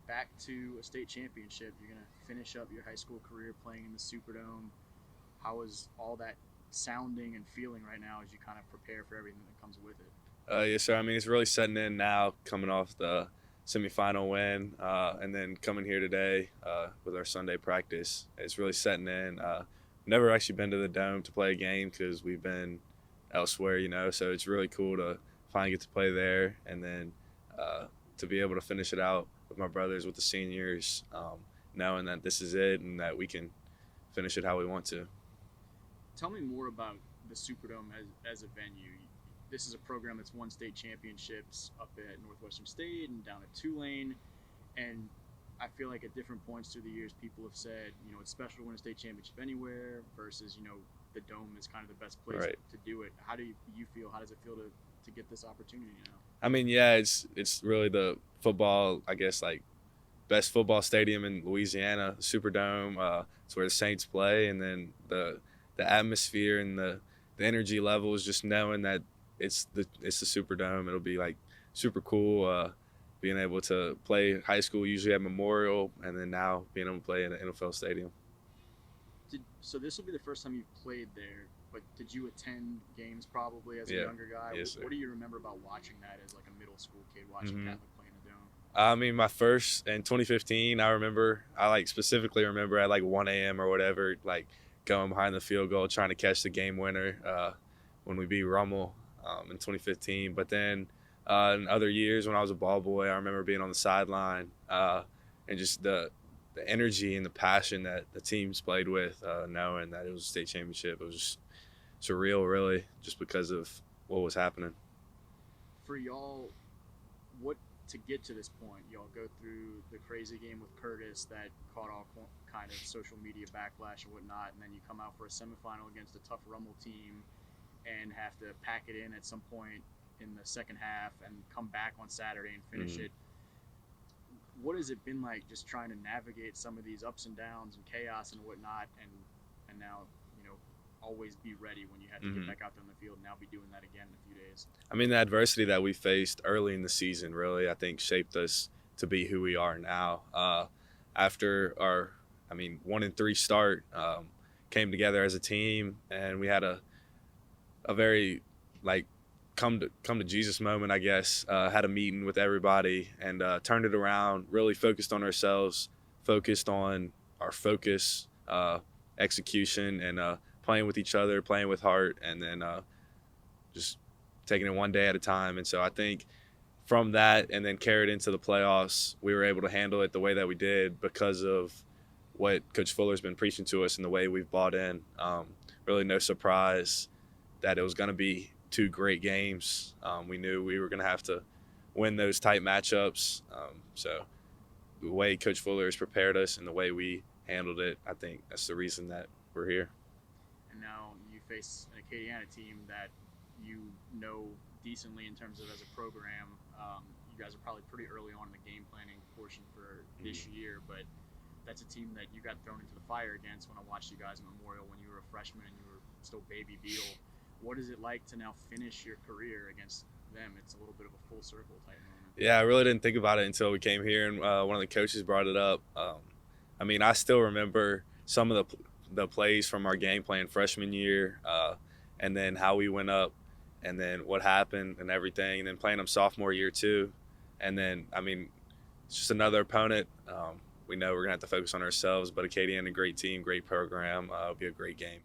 back to a state championship. You're going to finish up your high school career playing in the Superdome. How is all that sounding and feeling right now as you kind of prepare for everything that comes with it? Yes, sir. I mean, it's really setting in now, coming off the semifinal win, and then coming here today with our Sunday practice. It's really setting in. Never actually been to the Dome to play a game because we've been elsewhere, So it's really cool to finally get to play there, and then to be able to finish it out with my brothers, with the seniors, knowing that this is it and that we can finish it how we want to. Tell me more about the Superdome as a venue. This is a program that's won state championships up at Northwestern State and down at Tulane. And I feel like at different points through the years, people have said, it's special to win a state championship anywhere versus, the Dome is kind of the best place Right. to do it. How do you feel? How does it feel to get this opportunity now? I mean, yeah, it's really the football, I guess, like best football stadium in Louisiana, Superdome. It's where the Saints play, and then the atmosphere and the energy level is just knowing that it's the Superdome. It'll be like super cool being able to play high school usually at Memorial, and then now being able to play in an NFL stadium. So this will be the first time you've played there, but did you attend games probably as a younger guy? Yes, sir. What do you remember about watching that as like a middle school kid watching Catholic play in a dome? I mean, my first in 2015, I specifically remember at like 1 a.m. or whatever, like going behind the field goal, trying to catch the game winner when we beat Rummel in 2015. But then in other years when I was a ball boy, I remember being on the sideline and just the energy and the passion that the teams played with, knowing that it was a state championship. It was just surreal, really, just because of what was happening. For y'all, what to get to this point, y'all go through the crazy game with Curtis that caught all kind of social media backlash and whatnot, and then you come out for a semifinal against a tough Rummel team and have to pack it in at some point in the second half and come back on Saturday and finish it. What has it been like just trying to navigate some of these ups and downs and chaos and whatnot, and now always be ready when you have to get back out there on the field and now be doing that again in a few days? I mean, the adversity that we faced early in the season really, I think, shaped us to be who we are now. After our 1-3 start, came together as a team, and we had a very come to Jesus moment, I guess. Had a meeting with everybody and turned it around. Really focused on ourselves, focused on our focus, execution, and playing with each other, playing with heart, and then just taking it one day at a time. And so I think from that and then carried into the playoffs, we were able to handle it the way that we did because of what Coach Fuller's been preaching to us and the way we've bought in. Really no surprise that it was going to be two great games. We knew we were going to have to win those tight matchups. So the way Coach Fuller has prepared us and the way we handled it, I think that's the reason that we're here. And now you face an Acadiana team that you know decently in terms of as a program. You guys are probably pretty early on in the game planning portion for this year, but that's a team that you got thrown into the fire against when I watched you guys at Memorial when you were a freshman and you were still baby Beale. What is it like to now finish your career against them? It's a little bit of a full circle type moment. Yeah, I really didn't think about it until we came here and one of the coaches brought it up. I still remember some of the plays from our game plan freshman year, and then how we went up, and then what happened and everything, and then playing them sophomore year too. And then, it's just another opponent. We know we're going to have to focus on ourselves, but Acadiana, a great team, great program. It'll be a great game.